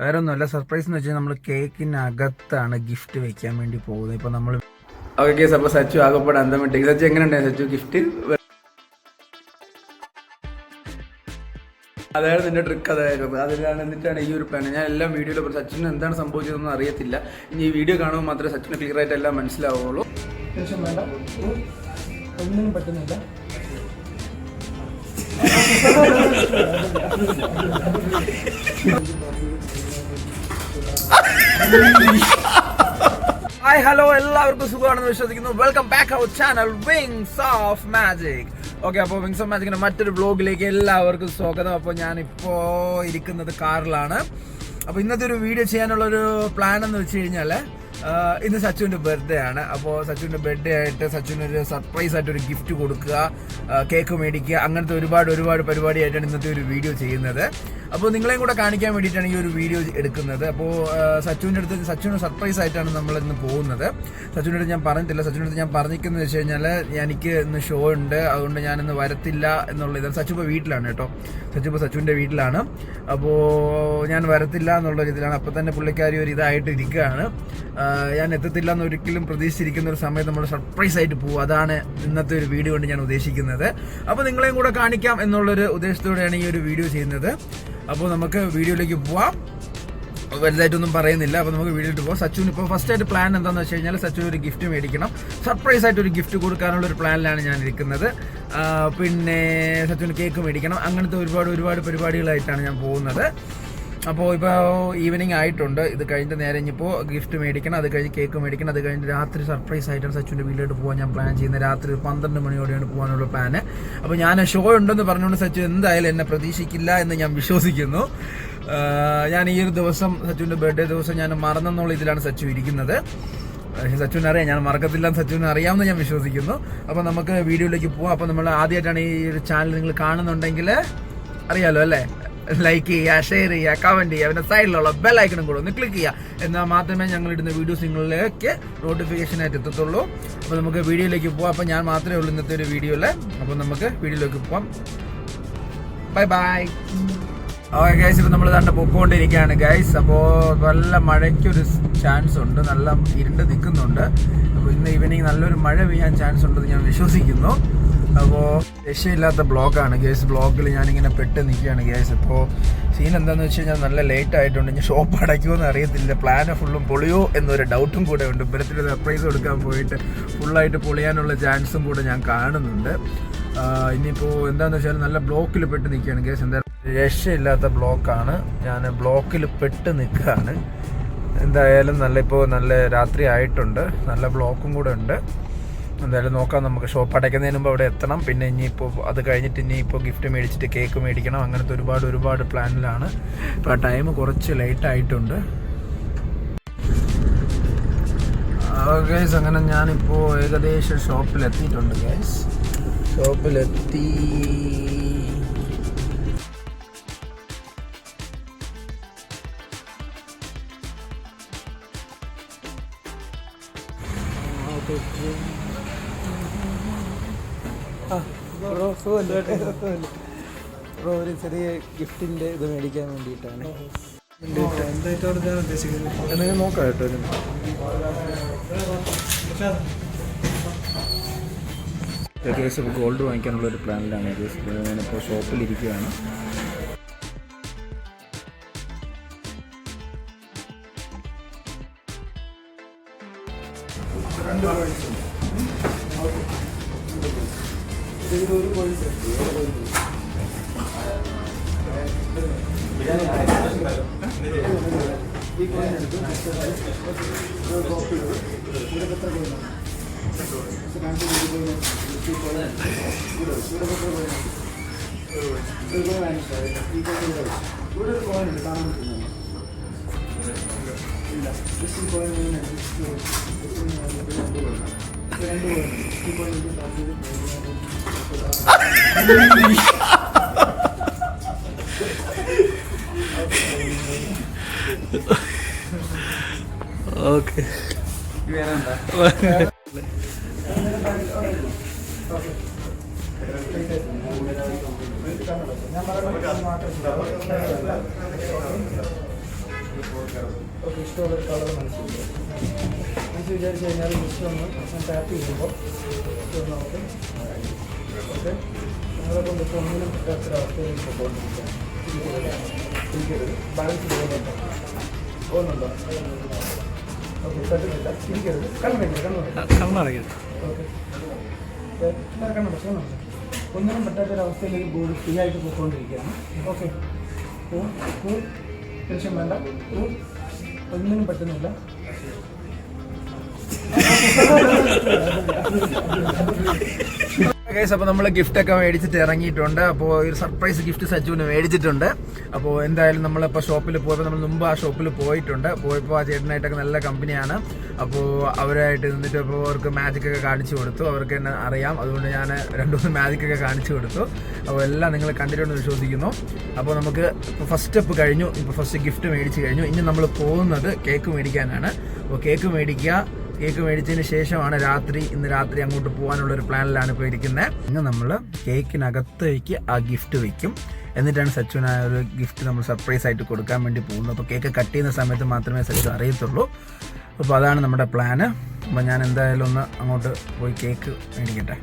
വേറെ ഒന്നുമല്ല, സർപ്രൈസ് എന്ന് വെച്ചാൽ നമ്മൾ കേക്കിനകത്താണ് ഗിഫ്റ്റ് വെക്കാൻ വേണ്ടി പോകുന്നത്. ഇപ്പൊ നമ്മൾ ഓക്കെ കേസ്. അപ്പോൾ സച്ചു ആകപ്പെടെ അന്തമിട്ട് സച്ചു എങ്ങനെയുണ്ടായിരുന്നു സച്ചു ഗിഫ്റ്റ്? അതായത് നിന്റെ ട്രിക്ക് അതായിരുന്നു. അതിലാണ് എന്നിട്ടാണ് ഈ ഒരു പ്ലാൻ. ഞാൻ എല്ലാം വീഡിയോയിൽ സച്ചിന് എന്താണ് സംഭവിച്ചതെന്ന് അറിയത്തില്ല. ഇനി ഈ വീഡിയോ കാണുമ്പോൾ മാത്രമേ സച്ചിന് ക്ലിയർ ആയിട്ട് എല്ലാം മനസ്സിലാവുള്ളൂ. ടെൻഷൻ വേണ്ട, ഒന്നും പറ്റുന്നില്ല. ഹായ് ഹലോ, എല്ലാവർക്കും സുഖമാണെന്ന് വിശ്വസിക്കുന്നു. Welcome back our channel Wings of Magic. Okay, അപ്പോൾ വിങ്സ് ഓഫ് മാജിക്കിന്റെ മറ്റൊരു വ്ലോഗിലേക്ക് എല്ലാവർക്കും സ്വാഗതം. അപ്പോൾ ഞാനിപ്പോൾ ഇരിക്കുന്നത് കാറിലാണ്. അപ്പോൾ ഇന്നത്തെ ഒരു വീഡിയോ ചെയ്യാനുള്ളൊരു പ്ലാൻ എന്ന് വെച്ച് കഴിഞ്ഞാൽ ഇന്ന് സച്ചുവിൻ്റെ ബർത്ത്ഡേ ആണ്. അപ്പോൾ സച്ചുവിൻ്റെ ബർത്ത്ഡേ ആയിട്ട് സച്ചുവിനൊരു സർപ്രൈസ് ആയിട്ടൊരു ഗിഫ്റ്റ് കൊടുക്കുക, കേക്ക് മേടിക്കുക, അങ്ങനത്തെ ഒരുപാട് പരിപാടിയായിട്ടാണ് ഇന്നത്തെ ഒരു വീഡിയോ ചെയ്യുന്നത്. അപ്പോൾ നിങ്ങളെയും കൂടെ കാണിക്കാൻ വേണ്ടിയിട്ടാണ് ഈ ഒരു വീഡിയോ എടുക്കുന്നത്. അപ്പോൾ സച്ചുവിന് സർപ്രൈസ് ആയിട്ടാണ് നമ്മൾ ഇന്ന് പോകുന്നത്. സച്ചുവിൻ്റെ അടുത്ത് ഞാൻ പറഞ്ഞിട്ടില്ല. സച്ചുവിൻ്റെ അടുത്ത് ഞാൻ പറഞ്ഞിരിക്കുന്നത് വെച്ച് കഴിഞ്ഞാൽ എനിക്ക് ഇന്ന് ഷോ ഉണ്ട്, അതുകൊണ്ട് ഞാനിന്ന് വരത്തില്ല എന്നുള്ള ഇതാണ്. സച്ചു ഇപ്പോൾ വീട്ടിലാണ് കേട്ടോ. സച്ചുവിൻ്റെ വീട്ടിലാണ്. അപ്പോൾ ഞാൻ വരത്തില്ല എന്നുള്ള ഇതിലാണ്. അപ്പോൾ തന്നെ പുള്ളിക്കാരി ഒരു ഇതായിട്ട് ഇരിക്കുകയാണ്. ഞാൻ എത്തത്തില്ല എന്ന് ഒരിക്കലും പ്രതീക്ഷിച്ചിരിക്കുന്ന ഒരു സമയത്ത് നമ്മൾ സർപ്രൈസ് ആയിട്ട് പോകും. അതാണ് ഇന്നത്തെ ഒരു വീഡിയോ കൊണ്ട് ഞാൻ ഉദ്ദേശിക്കുന്നത്. അപ്പോൾ നിങ്ങളെയും കൂടെ കാണിക്കാം എന്നുള്ളൊരു ഉദ്ദേശത്തോടെയാണ് ഈ ഒരു വീഡിയോ ചെയ്യുന്നത്. അപ്പോൾ നമുക്ക് വീഡിയോയിലേക്ക് പോവാം. വലുതായിട്ടൊന്നും പറയുന്നില്ല. അപ്പോൾ നമുക്ക് വീഡിയോയിലേക്ക് പോകാം. സച്ചുവിന് ഇപ്പോൾ ഫസ്റ്റ് ആയിട്ട് പ്ലാൻ എന്താണെന്ന് വെച്ച് കഴിഞ്ഞാൽ സച്ചുവിന് ഒരു ഗിഫ്റ്റ് മേടിക്കണം. സർപ്രൈസ് ആയിട്ട് ഒരു ഗിഫ്റ്റ് കൊടുക്കാനുള്ള ഒരു പ്ലാനിലാണ് ഞാൻ ഇരിക്കുന്നത്. പിന്നെ സച്ചുവിന് കേക്ക് മേടിക്കണം. അങ്ങനത്തെ ഒരുപാട് പരിപാടികളായിട്ടാണ് ഞാൻ പോകുന്നത്. അപ്പോൾ ഇപ്പോൾ ഈവനിങ് ആയിട്ടുണ്ട്. ഇത് കഴിഞ്ഞിട്ട് നേരെ ഇനിയിപ്പോൾ ഗിഫ്റ്റ് മേടിക്കണം, അത് കഴിഞ്ഞ് കേക്ക് മേടിക്കണം, അത് കഴിഞ്ഞ് രാത്രി സർപ്രൈസ് ആയിട്ടാണ് സച്ചുവിൻ്റെ വീട്ടിലോട്ട് പോകാൻ ഞാൻ പ്ലാൻ ചെയ്യുന്നത്. രാത്രി 12 മണിയോടെയാണ് പോകാനുള്ള പ്ലാന്. അപ്പോൾ ഞാൻ ഷോ ഉണ്ടെന്ന് പറഞ്ഞുകൊണ്ട് സച്ചു എന്തായാലും എന്നെ പ്രതീക്ഷിക്കില്ല എന്ന് ഞാൻ വിശ്വസിക്കുന്നു. ഞാൻ ഈ ഒരു ദിവസം സച്ചുവിൻ്റെ ബർത്ത്ഡേ ദിവസം ഞാൻ മറന്നെന്നുള്ള ഇതിലാണ് സച്ചു ഇരിക്കുന്നത്. സച്ചുവിന് അറിയാം, ഞാൻ മറക്കത്തില്ല, സച്ചുവിന് അറിയാമെന്ന് ഞാൻ വിശ്വസിക്കുന്നു. അപ്പോൾ നമുക്ക് വീഡിയോയിലേക്ക് പോവാം. അപ്പോൾ നമ്മൾ ആദ്യമായിട്ടാണ് ഈ ഒരു ചാനൽ നിങ്ങൾ കാണുന്നുണ്ടെങ്കിൽ അറിയാലോ അല്ലേ, ലൈക്ക് ചെയ്യുക, ഷെയർ ചെയ്യുക, കമൻറ്റ് ചെയ്യുക, പിന്നെ സൈഡിലുള്ള ബെൽ ഐക്കണും കൂടെ ഒന്ന് ക്ലിക്ക് ചെയ്യുക. എന്നാൽ മാത്രമേ ഞങ്ങൾ ഇടുന്ന വീഡിയോസ് നിങ്ങളിലേക്ക് നോട്ടിഫിക്കേഷനായിട്ട് എത്തത്തുള്ളൂ. അപ്പോൾ നമുക്ക് വീഡിയോയിലേക്ക് പോവാം. അപ്പോൾ ഞാൻ മാത്രമേ ഉള്ളൂ ഇന്നത്തെ ഒരു വീഡിയോയിൽ. അപ്പോൾ നമുക്ക് വീഡിയോയിലേക്ക് പോവാം. ബൈ. ഓക്കെ ഗൈസ്, ഇപ്പോൾ നമ്മൾ തന്നെ പൊക്കോണ്ടിരിക്കുകയാണ് ഗൈസ്. അപ്പോൾ നല്ല മഴയ്ക്കൊരു ചാൻസ് ഉണ്ട്, നല്ല ഇരുണ്ട് നിൽക്കുന്നുണ്ട്. അപ്പോൾ ഇന്ന് ഈവനിങ് നല്ലൊരു മഴ പെയ്യാൻ ചാൻസ് ഉണ്ടെന്ന് ഞാൻ വിശ്വസിക്കുന്നു. അപ്പോൾ രക്ഷയില്ലാത്ത ബ്ലോക്കാണ് ഗൈസ്. ബ്ലോക്കിൽ ഞാനിങ്ങനെ പെട്ട് നിൽക്കുകയാണ് ഗൈസ്. ഇപ്പോൾ സീൻ എന്താണെന്ന് വെച്ച് കഴിഞ്ഞാൽ നല്ല ലേറ്റ് ആയിട്ടുണ്ട്. ഇനി ഷോപ്പ് അടയ്ക്കുമെന്ന് അറിയത്തില്ല. പ്ലാന് ഫുള്ളും പൊളിയോ എന്നൊരു ഡൗട്ടും കൂടെ ഉണ്ട്. ബർത്ത്ഡേ സർപ്രൈസ് കൊടുക്കാൻ പോയിട്ട് ഫുള്ളായിട്ട് പൊളിയാനുള്ള ചാൻസും കൂടെ ഞാൻ കാണുന്നുണ്ട്. ഇനിയിപ്പോൾ എന്താണെന്ന് വെച്ചാൽ നല്ല ബ്ലോക്കിൽ പെട്ട് നിൽക്കുകയാണ് ഗൈസ്. എന്തായാലും രക്ഷയില്ലാത്ത ബ്ലോക്കാണ്. ഞാൻ ബ്ലോക്കിൽ പെട്ട് നിൽക്കുകയാണ്. എന്തായാലും നല്ല രാത്രി ആയിട്ടുണ്ട്, നല്ല ബ്ലോക്കും കൂടെ ഉണ്ട്. എന്തായാലും നോക്കാം. നമുക്ക് ഷോപ്പ് അടയ്ക്കുന്നതിന് മുമ്പ് അവിടെ എത്തണം. പിന്നെ ഇനിയിപ്പോൾ അത് കഴിഞ്ഞിട്ട് ഇനിയിപ്പോൾ ഗിഫ്റ്റ് മേടിച്ചിട്ട് കേക്ക് മേടിക്കണം. അങ്ങനത്തെ ഒരുപാട് പ്ലാനിലാണ്. ഇപ്പോൾ ആ ടൈം കുറച്ച് ലേറ്റ് ആയിട്ടുണ്ട്. ഗൈസ്, അങ്ങനെ ഞാനിപ്പോൾ ഏകദേശം ഷോപ്പിലെത്തിയിട്ടുണ്ട് ഗൈസ്. ഷോപ്പിലെത്തി. ബ്രോ ഒരു ചെറിയ ഗിഫ്റ്റിൻ്റെ ഇത് മേടിക്കാൻ വേണ്ടിയിട്ടാണ്. എന്തെങ്കിലും നോക്കാം കേട്ടോ. ഏകദേശം ഗോൾഡ് വാങ്ങിക്കാനുള്ള ഒരു പ്ലാനിലാണ്. ഞാനിപ്പോൾ ഷോപ്പിലിരിക്കുകയാണ്. ഒരു കോഴ്സ് ഓക്കെ. ഇഷ്ടമുള്ളൊരു കളർ മനസ്സിലായി മനസ്സിൽ വിചാരിച്ച് കഴിഞ്ഞാൽ ജസ്റ്റ് ഒന്ന് ടാപ്പ് ചെയ്യുമ്പോൾ നമുക്ക് ഓക്കെ നിങ്ങളെ കൊണ്ട് ഇപ്പോൾ ഒന്നിനും പറ്റാത്തൊരവസ്ഥയിൽ പോയിക്കൊണ്ടിരിക്കുകയാണ് ഇരിക്കരുത് ബാലൻസ് പോകുന്നുണ്ടോ ഓക്കെ പറ്റുന്നില്ല ഇരിക്കരുത് കണ്ണടയ്ക്കരുത് ഓക്കെ കണ്ണടച്ചു ഒന്നിനും പറ്റാത്തൊരവസ്ഥയിലേക്ക് ബോഡി ഫ്രീ ആയിട്ട് പോയിക്കൊണ്ടിരിക്കുകയാണ് ഓക്കെ ടെൻഷൻ വേണ്ട ഒന്നിനും പറ്റുന്നില്ല അപ്പോൾ നമ്മൾ ഗിഫ്റ്റൊക്കെ മേടിച്ചിട്ട് ഇറങ്ങിയിട്ടുണ്ട്. അപ്പോൾ ഒരു സർപ്രൈസ് ഗിഫ്റ്റ് സച്ചുവിന് മേടിച്ചിട്ടുണ്ട്. അപ്പോൾ എന്തായാലും നമ്മളിപ്പോൾ ഷോപ്പിൽ പോയപ്പോൾ നമ്മൾ മുമ്പ് ആ ഷോപ്പിൽ പോയപ്പോൾ ആ ചേട്ടനായിട്ടൊക്കെ നല്ല കമ്പനിയാണ്. അപ്പോൾ അവരായിട്ട് നിന്നിട്ട് ഇപ്പോൾ അവർക്ക് മാജിക്കൊക്കെ കാണിച്ചു കൊടുത്തു. അവർക്ക് എന്നെ അറിയാം, അതുകൊണ്ട് ഞാൻ 2-3 മാജിക്കൊക്കെ കാണിച്ചു കൊടുത്തു. അപ്പോൾ എല്ലാം നിങ്ങൾ കണ്ടിട്ടുണ്ടെന്ന് വിശ്വസിക്കുന്നു. അപ്പോൾ നമുക്ക് ഇപ്പോൾ ഫസ്റ്റ് സ്റ്റെപ്പ് കഴിഞ്ഞു. ഇപ്പോൾ ഫസ്റ്റ് ഗിഫ്റ്റ് മേടിച്ച് കഴിഞ്ഞു. ഇനി നമ്മൾ പോകുന്നത് കേക്ക് മേടിക്കാനാണ്. അപ്പോൾ കേക്ക് മേടിച്ചതിന് ശേഷമാണ് ഇന്ന് രാത്രി അങ്ങോട്ട് പോകാനുള്ളൊരു പ്ലാനിലാണ് ഇപ്പോൾ ഇരിക്കുന്നത്. ഇന്ന് നമ്മൾ കേക്കിനകത്തേക്ക് ആ ഗിഫ്റ്റ് വയ്ക്കും. എന്നിട്ടാണ് സച്ചുവിനായ ഒരു ഗിഫ്റ്റ് നമ്മൾ സർപ്രൈസ് ആയിട്ട് കൊടുക്കാൻ വേണ്ടി പോകുന്നത്. അപ്പോൾ കേക്ക് കട്ട് ചെയ്യുന്ന സമയത്ത് മാത്രമേ സച്ചു അറിയത്തുള്ളൂ. അപ്പോൾ അതാണ് നമ്മുടെ പ്ലാന്. അപ്പോൾ ഞാൻ എന്തായാലും ഒന്ന് അങ്ങോട്ട് പോയി കേക്ക് മേടിക്കട്ടെ.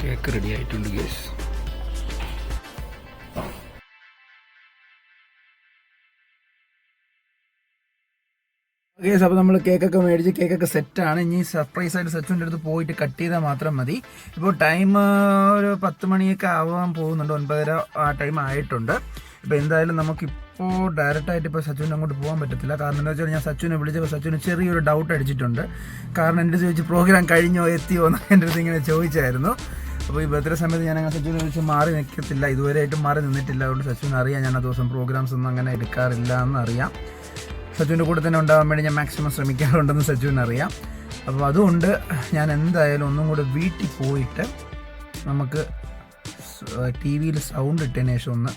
കേക്ക് റെഡി ആയിട്ടുണ്ട് ഗേസ്. അപ്പോൾ നമ്മൾ കേക്കൊക്കെ മേടിച്ച് കേക്കൊക്കെ സെറ്റാണ്. ഇനി സർപ്രൈസ് ആയിട്ട് സച്ചുവിൻ്റെ അടുത്ത് പോയിട്ട് കട്ട് ചെയ്താൽ മാത്രം മതി. ഇപ്പോൾ ടൈം ഒരു 10 മണിയൊക്കെ ആവാൻ പോകുന്നുണ്ട്. 9:30 ആ ടൈം ആയിട്ടുണ്ട്. ഇപ്പോൾ എന്തായാലും നമുക്കിപ്പോൾ ഡയറക്റ്റായിട്ട് ഇപ്പോൾ സച്ചുവിന് അങ്ങോട്ട് പോകാൻ പറ്റത്തില്ല. കാരണം എന്താ വെച്ചാൽ ഞാൻ സച്ചുവിനെ വിളിച്ചപ്പോൾ സച്ചുവിന് ചെറിയൊരു ഡൗട്ട് അടിച്ചിട്ടുണ്ട്. കാരണം എൻ്റെ ചോദിച്ച് പ്രോഗ്രാം കഴിഞ്ഞോ എത്തിയോ എന്ന് എൻ്റെ അടുത്ത് ഇങ്ങനെ ചോദിച്ചായിരുന്നു. അപ്പോൾ ഈ ബർത്ത്ഡേ സമയത്ത് ഞാൻ അങ്ങനെ സച്ചുവിനെ വിളിച്ച് മാറി നിൽക്കത്തില്ല, ഇതുവരെയായിട്ടും മാറി നിന്നിട്ടില്ല. അതുകൊണ്ട് സച്ചുവിന് അറിയാം ഞാൻ ആ ദിവസം പ്രോഗ്രാംസ് ഒന്നും അങ്ങനെ എടുക്കാറില്ല എന്നറിയാം. സച്ചുവിൻ്റെ കൂടെ തന്നെ ഉണ്ടാകാൻ വേണ്ടി ഞാൻ മാക്സിമം ശ്രമിക്കാറുണ്ടെന്ന് സച്ചുവിനറിയാം. അപ്പോൾ അതുകൊണ്ട് ഞാൻ എന്തായാലും ഒന്നും കൂടെ വീട്ടിൽ പോയിട്ട് നമുക്ക് TV-യിൽ സൗണ്ട് ഇട്ടതിന് ശേഷം ഒന്ന്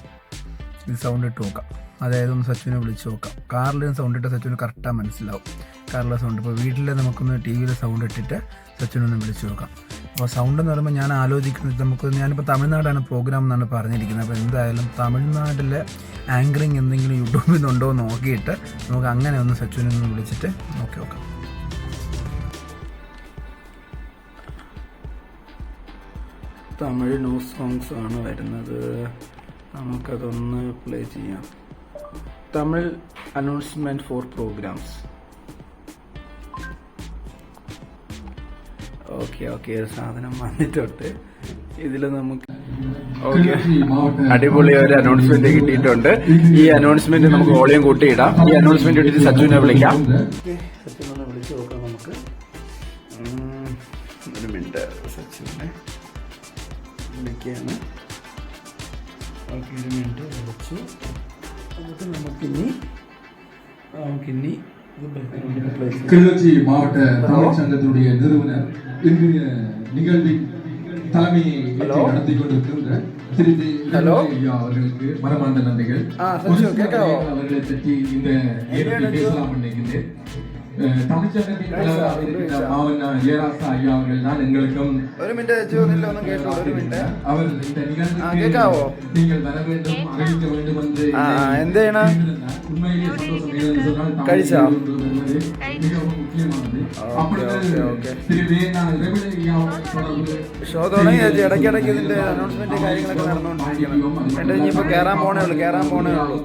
ഇത് സൗണ്ട് ഇട്ട് നോക്കാം. അതായത് ഒന്ന് സച്ചുവിനെ വിളിച്ച് നോക്കാം. കാറിലും സൗണ്ട് ഇട്ട് സച്ചുവിന് കറക്റ്റാக മനസ്സിലാവും കാറിലെ സൗണ്ട്. ഇപ്പോൾ വീട്ടിൽ നമുക്കൊന്ന് TV-യിൽ സൗണ്ട് ഇട്ടിട്ട് സച്ചുവിനൊന്ന് വിളിച്ച് നോക്കാം. അപ്പോൾ സൗണ്ട് എന്ന് പറയുമ്പോൾ ഞാൻ ആലോചിക്കുന്നത് ഞാനിപ്പോൾ തമിഴ്നാടാണ് പ്രോഗ്രാം എന്നാണ് പറഞ്ഞിരിക്കുന്നത്. അപ്പോൾ എന്തായാലും തമിഴ്നാട്ടിലെ ആങ്കറിങ് എന്തെങ്കിലും യൂട്യൂബിൽ നിന്നുണ്ടോ എന്ന് നോക്കിയിട്ട് നമുക്ക് അങ്ങനെ ഒന്ന് സച്ചുവിനെ ഒന്ന് വിളിച്ചിട്ട് നോക്കാം. തമിഴ് ന്യൂസ് സോങ്സ് ആണ് വരുന്നത്. നമുക്കതൊന്ന് പ്ലേ ചെയ്യാം. Tamil announcement for programmes. Okay ഒരു സാധനം വന്നിട്ടുണ്ട്. ഇതിൽ നമുക്ക് അടിപൊളി ഒരു അനൗൺസ്മെന്റ് കിട്ടിയിട്ടുണ്ട്. ഈ അനൗൺസ്മെന്റ് നമുക്ക് വോളിയം കൂട്ടിയിടാം. ഈ അനൗൺസ്മെന്റ് ഇട്ടിട്ട് സച്ചുവിനെ വിളിക്കാം. സച്ചുവിനെ വിളിച്ചു നോക്കാം നമുക്ക്. ഒരു മിനിറ്റ്, സച്ചുവിനെ വിളിക്കുകയാണ്. ഓക്കെ, ഒരു മിനിറ്റ് വിളിച്ചു. എന്നിട്ട് നമുക്കിനി கிளிநொச்சி மாவட்ட தமிழ் சங்கத்துடைய நிறுவனர் இன்றைய நிகழ்வின் தலைமை நடத்தி கொண்டிருக்கின்ற திருச்சி ஐயா அவர்களுக்கு மனமார்ந்த நன்றிகள். அவர்களை பற்றி இந்த பேசலாம் நினைக்கின்றேன். தமிழ்ச்சங்கத்தின் தலைவராக இருக்கிற மாவண்ணா ஜெயராசா ஐயா அவர்கள் தான் எங்களுக்கும் அவர் இந்த நிகழ்வுக்கு நீங்கள் வர வேண்டும், அறிவிக்க வேண்டும் என்று உண்மையிலேயே சந்தோஷம். சொன்னால் மிகவும் முக்கியமானது. ഇടയ്ക്കിടയ്ക്ക് ഇതിന്റെ അനൗൺസ്മെന്റ് കാര്യങ്ങളൊക്കെ നടന്നുകൊണ്ടിരിക്കണം. ഇനിയിപ്പോ കയറാൻ പോണേ ഉള്ളൂ.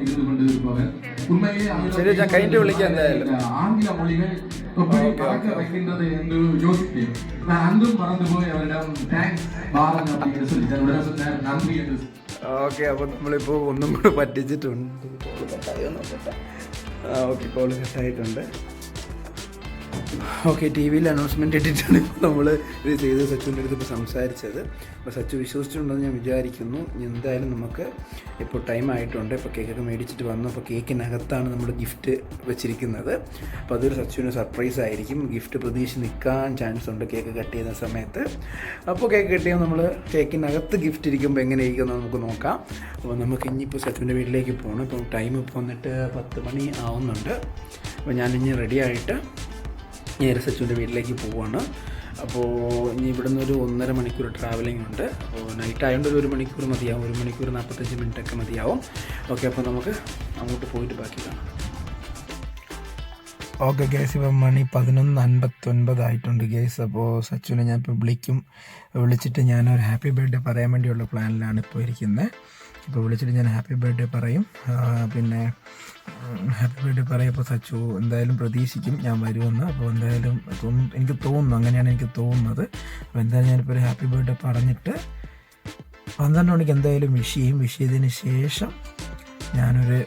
ശരി, ഞാൻ കഴിഞ്ഞിട്ട് വിളിക്കാം എന്തായാലും. ஆங்கில மொழிகள் எப்படி பறக்க வைக்கின்றது என்று யோசித்தேன். நான் அன்றும் மறந்து போய் அவரிடம் தேங்க்ஸ் பாரன் அப்படின்னு சொல்லி தன்னுடன் சொன்னார், நன்றி என்று. ഓക്കെ, അപ്പോൾ നമ്മളിപ്പോൾ ഒന്നും കൂടെ പറ്റിച്ചിട്ടുണ്ട്. ഓക്കെ, കോള് കട്ടായിട്ടുണ്ട്. ഓക്കെ, ടി വിയിൽ അനൗൺസ്മെൻറ്റ് ഇട്ടിട്ടാണ് ഇപ്പോൾ നമ്മൾ ഇത് ചെയ്ത് സച്ചുവിൻ്റെ അടുത്ത് ഇപ്പോൾ സംസാരിച്ചത്. അപ്പോൾ സച്ചു വിശ്വസിച്ചിട്ടുണ്ടെന്ന് ഞാൻ വിചാരിക്കുന്നു. എന്തായാലും നമുക്ക് ഇപ്പോൾ ടൈം ആയിട്ടുണ്ട്. ഇപ്പോൾ കേക്കൊക്കെ മേടിച്ചിട്ട് വന്നു. അപ്പോൾ കേക്കിനകത്താണ് നമ്മൾ ഗിഫ്റ്റ് വെച്ചിരിക്കുന്നത്. അപ്പോൾ അതൊരു സച്ചുവിന് സർപ്രൈസ് ആയിരിക്കും. ഗിഫ്റ്റ് പ്രതീക്ഷിച്ച് നിൽക്കാൻ ചാൻസ് ഉണ്ട് കേക്ക് കട്ട് ചെയ്യുന്ന സമയത്ത്. അപ്പോൾ കേക്ക് കട്ട് ചെയ്യുമ്പോൾ നമ്മൾ കേക്കിനകത്ത് ഗിഫ്റ്റ് ഇരിക്കുമ്പോൾ എങ്ങനെ ഇരിക്കുമെന്ന് നമുക്ക് നോക്കാം. അപ്പോൾ നമുക്ക് ഇനിയിപ്പോൾ സച്ചുവിൻ്റെ വീട്ടിലേക്ക് പോകണം. ഇപ്പോൾ ടൈം ഇപ്പോൾ വന്നിട്ട് 10 മണി ആവുന്നുണ്ട്. അപ്പോൾ ഞാനിനി റെഡി ആയിട്ട് നേരെ സച്ചുവിൻ്റെ വീട്ടിലേക്ക് പോവുകയാണ്. അപ്പോൾ ഇനി ഇവിടുന്ന് ഒരു 1.5 മണിക്കൂർ ട്രാവലിംഗ് ഉണ്ട്. അപ്പോൾ നൈറ്റ് ആയതുകൊണ്ട് ഒരു 1 മണിക്കൂർ മതിയാവും. 1 മണിക്കൂർ 45 മിനിറ്റൊക്കെ മതിയാവും. ഓക്കെ, അപ്പോൾ നമുക്ക് അങ്ങോട്ട് പോയിട്ട് ബാക്കി കാണാം. ഓക്കെ ഗേസ്, ഇപ്പം മണി 11:59 ആയിട്ടുണ്ട് ഗേസ്. അപ്പോൾ സച്ചുവിനെ ഞാൻ ഇപ്പോൾ വിളിച്ചിട്ട് ഞാനൊരു ഹാപ്പി ബർത്ത്ഡേ പറയാൻ വേണ്ടിയുള്ള പ്ലാനിലാണ് ഇപ്പോൾ ഇരിക്കുന്നത്. ഇപ്പോൾ വിളിച്ചിട്ട് ഞാൻ ഹാപ്പി ബർത്ത്ഡേ പറയും. പിന്നെ ഹാപ്പി ബർത്ത്ഡേ പറയുമ്പോൾ സച്ചു എന്തായാലും പ്രതീക്ഷിക്കും ഞാൻ വരുമെന്ന്. അപ്പോൾ എന്തായാലും എനിക്ക് തോന്നുന്നു, അങ്ങനെയാണ് എനിക്ക് തോന്നുന്നത്. അപ്പോൾ എന്തായാലും ഞാനിപ്പോൾ ഒരു ഹാപ്പി ബർത്ത്ഡേ പറഞ്ഞിട്ട് 12 മണിക്ക് എന്തായാലും വിഷ് ചെയ്തതിന് ശേഷം ഞാനൊരു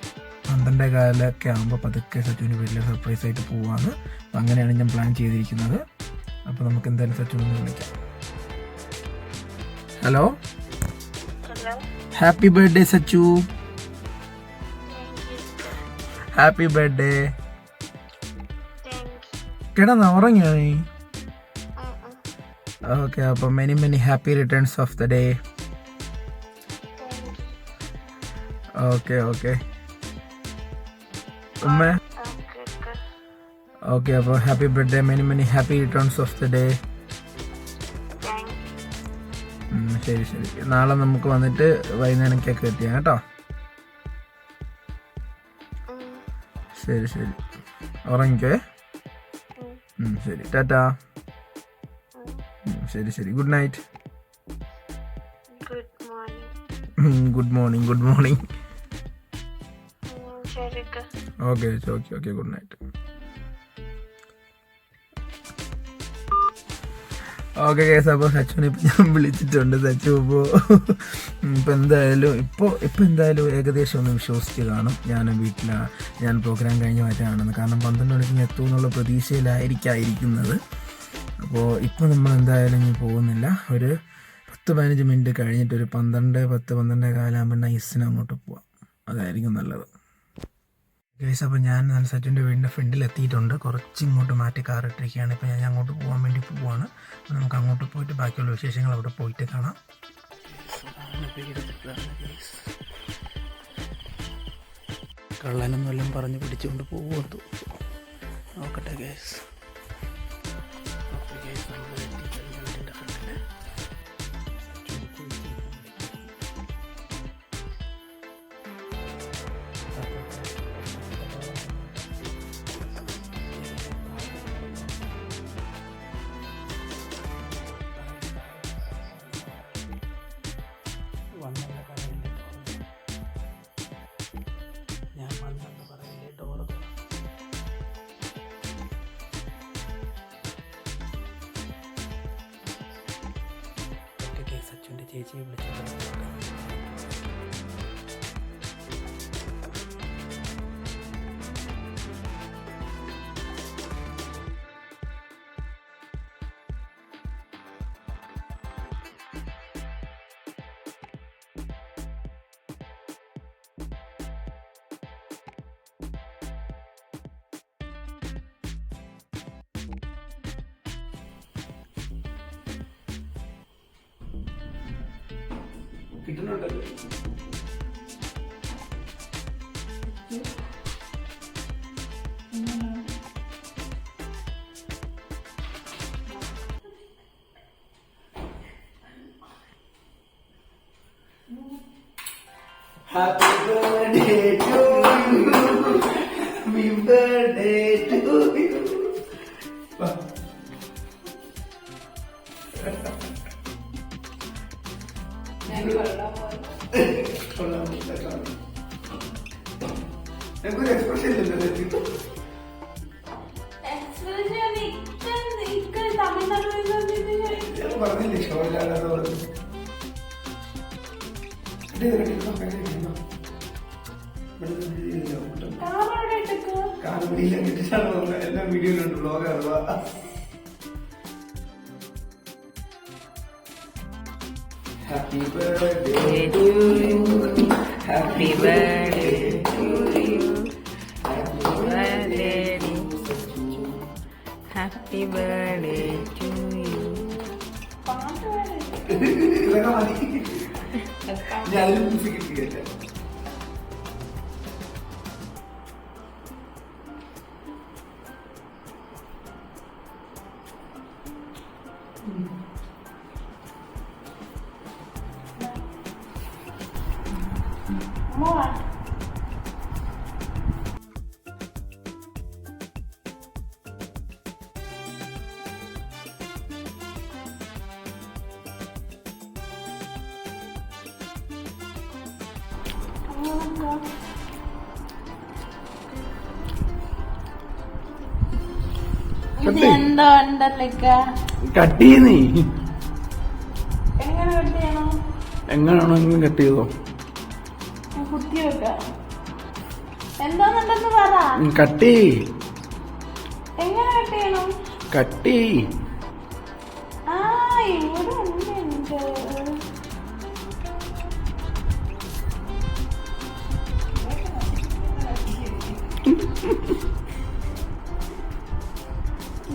12:15 ആകുമ്പോൾ പതുക്കെ സച്ചുവിൻ്റെ വീട്ടിൽ സർപ്രൈസ് ആയിട്ട് പോവാണ്. അപ്പോൾ അങ്ങനെയാണ് ഞാൻ പ്ലാൻ ചെയ്തിരിക്കുന്നത്. അപ്പോൾ നമുക്ക് എന്തായാലും സച്ചുവിനെ വിളിക്കാം. Hello, happy birthday Sachu. Happy birthday. കിടന്ന ഉറങ്ങിയോ നീ? ഓക്കെ, അപ്പോൾ many happy returns of the day. Okay ഉമ്മ. ഓക്കെ, അപ്പോൾ happy birthday, many happy returns of the day. ശരി, നാളെ നമുക്ക് വന്നിട്ട് വൈകുന്നേരം കേക്ക് കട്ട് ചെയ്യാം കേട്ടോ. ശരി, ഉറങ്ങിക്കേ. ശരി, ടാറ്റാ. ശരി, good night. Good morning. Okay, good night. Okay case, അപ്പോൾ സച്ചുവിനെ ഇപ്പം ഞാൻ വിളിച്ചിട്ടുണ്ട്. സച്ചു ഇപ്പോൾ എന്തായാലും എന്തായാലും ഏകദേശം ഒന്ന് വിശ്വസിച്ച് കാണും ഞാൻ പ്രോഗ്രാം കഴിഞ്ഞ് മാറ്റാണെന്ന്. കാരണം 12 മണിക്ക് എത്തും എന്നുള്ള പ്രതീക്ഷയിലായിരിക്കുന്നത്. അപ്പോൾ ഇപ്പോൾ നമ്മൾ എന്തായാലും ഇനി പോകുന്നില്ല. ഒരു 10-15 മിനിറ്റ് കഴിഞ്ഞിട്ട് ഒരു 12-12:15 ആകുമ്പോൾ നൈസിന് അങ്ങോട്ട് പോവാം. അതായിരിക്കും നല്ലത് ഗൈസ്. അപ്പോൾ ഞാൻ സച്ചുവിൻ്റെ വീടിൻ്റെ ഫ്രണ്ടിൽ എത്തിയിട്ടുണ്ട്. കുറച്ച് ഇങ്ങോട്ട് മാറ്റി കാർ ഇട്ടിരിക്കുകയാണ്. ഇപ്പോൾ ഞാൻ അങ്ങോട്ട് പോകാൻ വേണ്ടി പോവുകയാണ്. അപ്പോൾ നമുക്ക് അങ്ങോട്ട് പോയിട്ട് ബാക്കിയുള്ള വിശേഷങ്ങൾ അവിടെ പോയിട്ട് കാണാം. കള്ളനെന്നും എല്ലാം പറഞ്ഞ് പിടിച്ചുകൊണ്ട് പോകുമെന്ന് നോക്കട്ടെ ഗൈസ്. സച്ചുവിൻ്റെ ചേച്ചിയെ വിളിച്ചു. കിട്ടുന്നുണ്ടല്ലോ. Happy birthday to you. Happy birthday to you. എനിക്കൊരു എക്സ്പ്രഷൻ ഇല്ലല്ലോ. പറഞ്ഞില്ലേ ഷോയിലാണ് കാലുപിടിയിലൊക്കെ ഇട്ടിട്ടാണ് പോകുന്നത്. എല്ലാം വീഡിയോയിലുണ്ട്, ബ്ലോഗാണ്. Happy birthday to you, happy birthday to you, happy birthday happy birthday to you. ഇതൊക്കെ മതി. ഞാൻ മ്യൂസിക് ഇട്ടില്ല. എന്തോ ഉണ്ടല്ലേക്ക കട്ട് ചെയ്യുന്നേ എങ്ങനെ കട്ട് ചെയ്യണം? എങ്ങനെയാണോ എങ്ങനെ കട്ട് ചെയ്തോ. കുത്തി വെക്ക. എന്തോന്നുണ്ടെന്ന് പറ. കട്ട് എങ്ങനെ കട്ട് ചെയ്യണം? കട്ട് ആ ഇവിടെ ഉണ്ട്.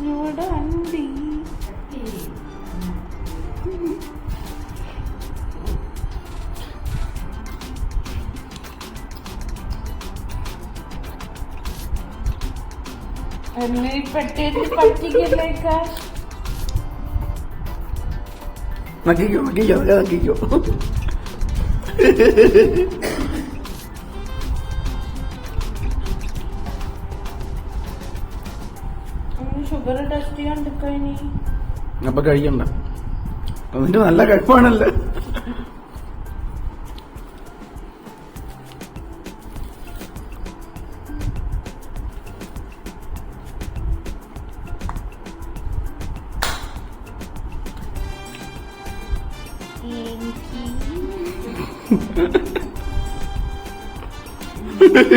ഇവിടെ ഉണ്ട്. എന്നെ പെട്ടേറ്റ് പറ്റിക്കല്ലേക്ക. നക്കിക്കോ നക്കിക്കോ നക്കിക്കോ. ഷുഗർ ടെസ്റ്റ് ചെയ്യാൻ എടുക്കനി. അപ്പൊ കഴിക്കണ്ട, അതിന്റെ നല്ല കഴിപ്പാണല്ലോ.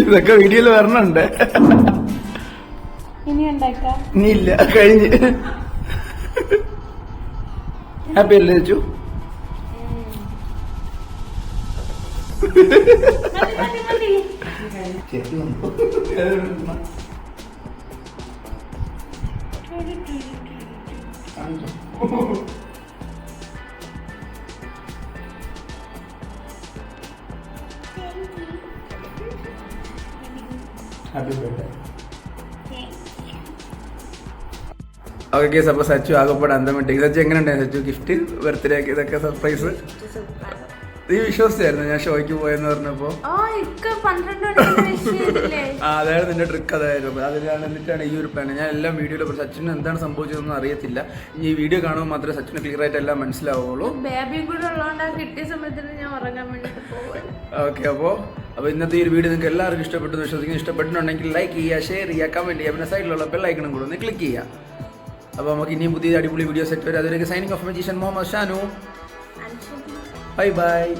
ഇതൊക്കെ വീഡിയോയിൽ വരണുണ്ട്. ഇനി ഉണ്ടാക്കാം. നീ ഇല്ല, കഴിഞ്ഞ്. ഹാപ്പി അല്ലേ ചേച്ചു? ചേച്ചി വന്നു. Happy birthday. ഓക്കെ കേസ്, അപ്പൊ സച്ചു ആകപ്പെടെ അന്തമിട്ട്. സച്ചു എങ്ങനെ ഉണ്ടായിരുന്നു സച്ചു? ഗിഫ്റ്റ്, ബർത്ത്ഡേ ഇതൊക്കെ സർപ്രൈസ് നീ വിശ്വസിച്ചായിരുന്നു ഞാൻ ഷോയ്ക്ക് പോയെന്ന് പറഞ്ഞപ്പോ? അതായത് നിന്റെ ട്രിക്ക് അതായിരുന്നു. അതിലാണ് എന്നിട്ടാണ് ഈ ഒരു പ്ലാൻ. ഞാൻ എല്ലാം വീഡിയോയിൽ സച്ചിന് എന്താണ് സംഭവിച്ചതെന്ന് അറിയത്തില്ല. ഈ വീഡിയോ കാണുമ്പോൾ മാത്രമേ സച്ചിന് ക്ലിയർ ആയിട്ട് എല്ലാം മനസ്സിലാവുള്ളൂ. ഓക്കെ, അപ്പോൾ ഇന്നത്തെ ഈ ഒരു വീഡിയോ നിങ്ങൾക്ക് എല്ലാവർക്കും ഇഷ്ടപ്പെട്ടു വിശ്വസിക്കുന്നു. ഇഷ്ടപ്പെട്ടിട്ടുണ്ടെങ്കിൽ ലൈക്ക് ചെയ്യുക, ഷെയർ ചെയ്യുക, കമന്റ് ചെയ്യുക, പിന്നെ സൈഡിലുള്ള ബെല്ലൈക്കണും കൂടെ ഒന്ന് ക്ലിക്ക് ചെയ്യുക. അപ്പോൾ നമുക്ക് ഇനിയും പുതിയ അടിപൊളി വീഡിയോ സെറ്റ് വരും. അതുവരെ signing off magician Muhammad Shanu. Bye bye.